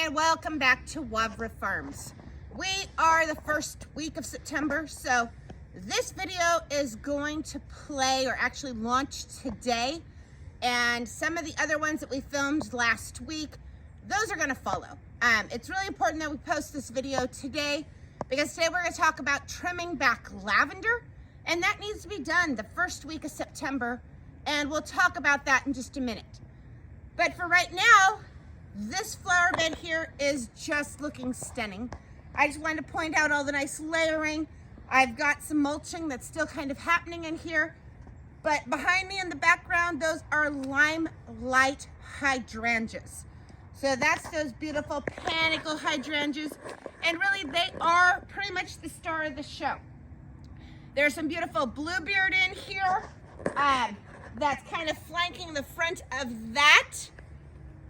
and welcome back to Wavra Farms. We are the first week of September, so this video is going to play or actually launch today, and some of the other ones that we filmed last week, those are going to follow. It's really important that we post this video today because today we're going to talk about trimming back lavender, and that needs to be done the first week of September, and we'll talk about that in just a minute. But for right now, this flower bed here is just looking stunning. I just wanted to point out all the nice layering. I've got some mulching that's still kind of happening in here, but behind me in the background, those are limelight hydrangeas. So that's those beautiful panicle hydrangeas, and really they are pretty much the star of the show. There's some beautiful bluebeard in here that's kind of flanking the front of that,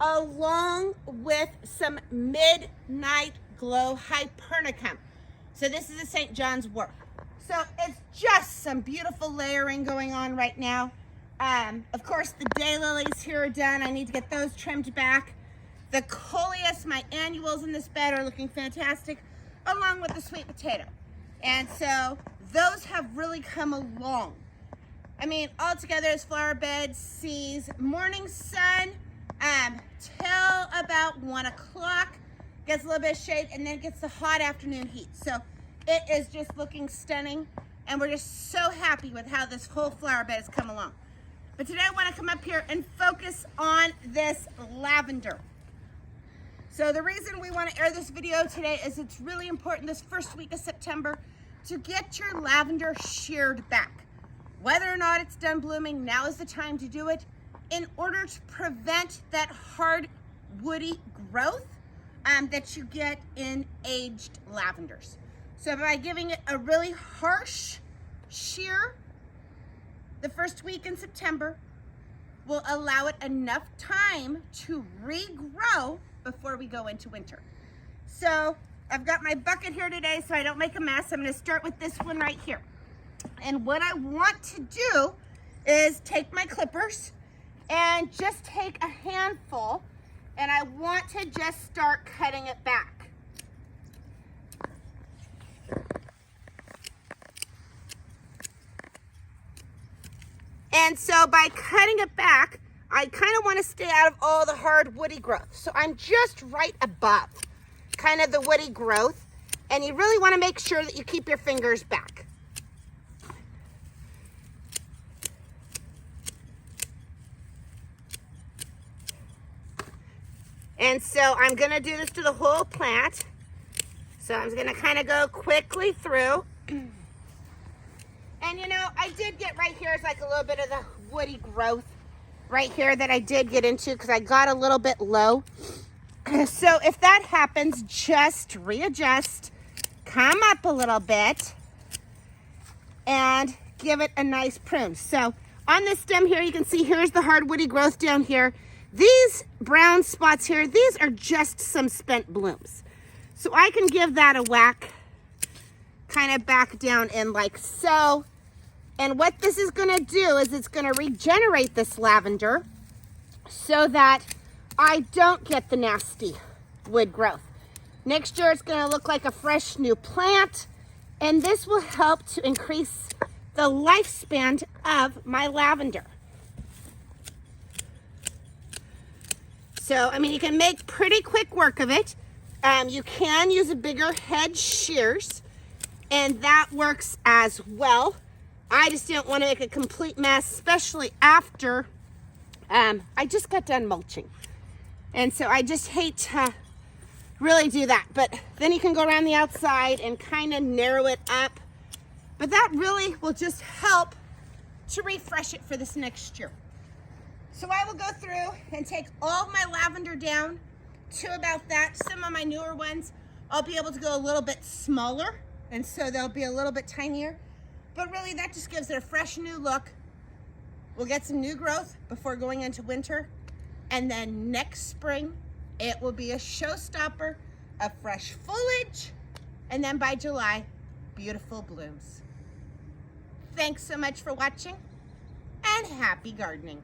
along with some midnight glow hypernicum. So this is a St. John's wort. So it's just some beautiful layering going on right now. Of course, the daylilies here are done. I need to get those trimmed back. The coleus, my annuals in this bed, are looking fantastic, along with the sweet potato. And so those have really come along. I mean, altogether, this flower bed sees morning sun till about 1 o'clock, gets a little bit of shade, and then gets the hot afternoon heat. So it is just looking stunning, and we're just so happy with how this whole flower bed has come along. But today I want to come up here and focus on this lavender. So the reason we want to air this video today is it's really important this first week of September to get your lavender sheared back. Whether or not it's done blooming, now is the time to do it in order to prevent that hard woody growth that you get in aged lavenders. So by giving it a really harsh shear the first week in September will allow it enough time to regrow before we go into winter. So I've got my bucket here today so I don't make a mess. I'm going to start with this one right here. And what I want to do is take my clippers and just take a handful, and I want to just start cutting it back. And so by cutting it back, I kind of want to stay out of all the hard woody growth. So I'm just right above kind of the woody growth, and you really want to make sure that you keep your fingers back. And so I'm going to do this to the whole plant. So I'm going to kind of go quickly through. And you know, I did get right here, it's like a little bit of the woody growth right here that I did get into because I got a little bit low. So if that happens, just readjust, come up a little bit, and give it a nice prune. So on this stem here, you can see here's the hard woody growth down here. These brown spots here, these are just some spent blooms. So I can give that a whack, kind of back down in like so. And what this is gonna do is it's gonna regenerate this lavender so that I don't get the nasty wood growth. Next year, it's gonna look like a fresh new plant, and this will help to increase the lifespan of my lavender. So, I mean, you can make pretty quick work of it. You can use a bigger head shears, and that works as well. I just didn't want to make a complete mess, especially after I just got done mulching. And so I just hate to really do that. But then you can go around the outside and kind of narrow it up. But that really will just help to refresh it for this next year. So I will go through and take all of my lavender down to about that. Some of my newer ones, I'll be able to go a little bit smaller, and so they'll be a little bit tinier. But really, that just gives it a fresh new look. We'll get some new growth before going into winter. And then next spring, it will be a showstopper of fresh foliage. And then by July, beautiful blooms. Thanks so much for watching, and happy gardening.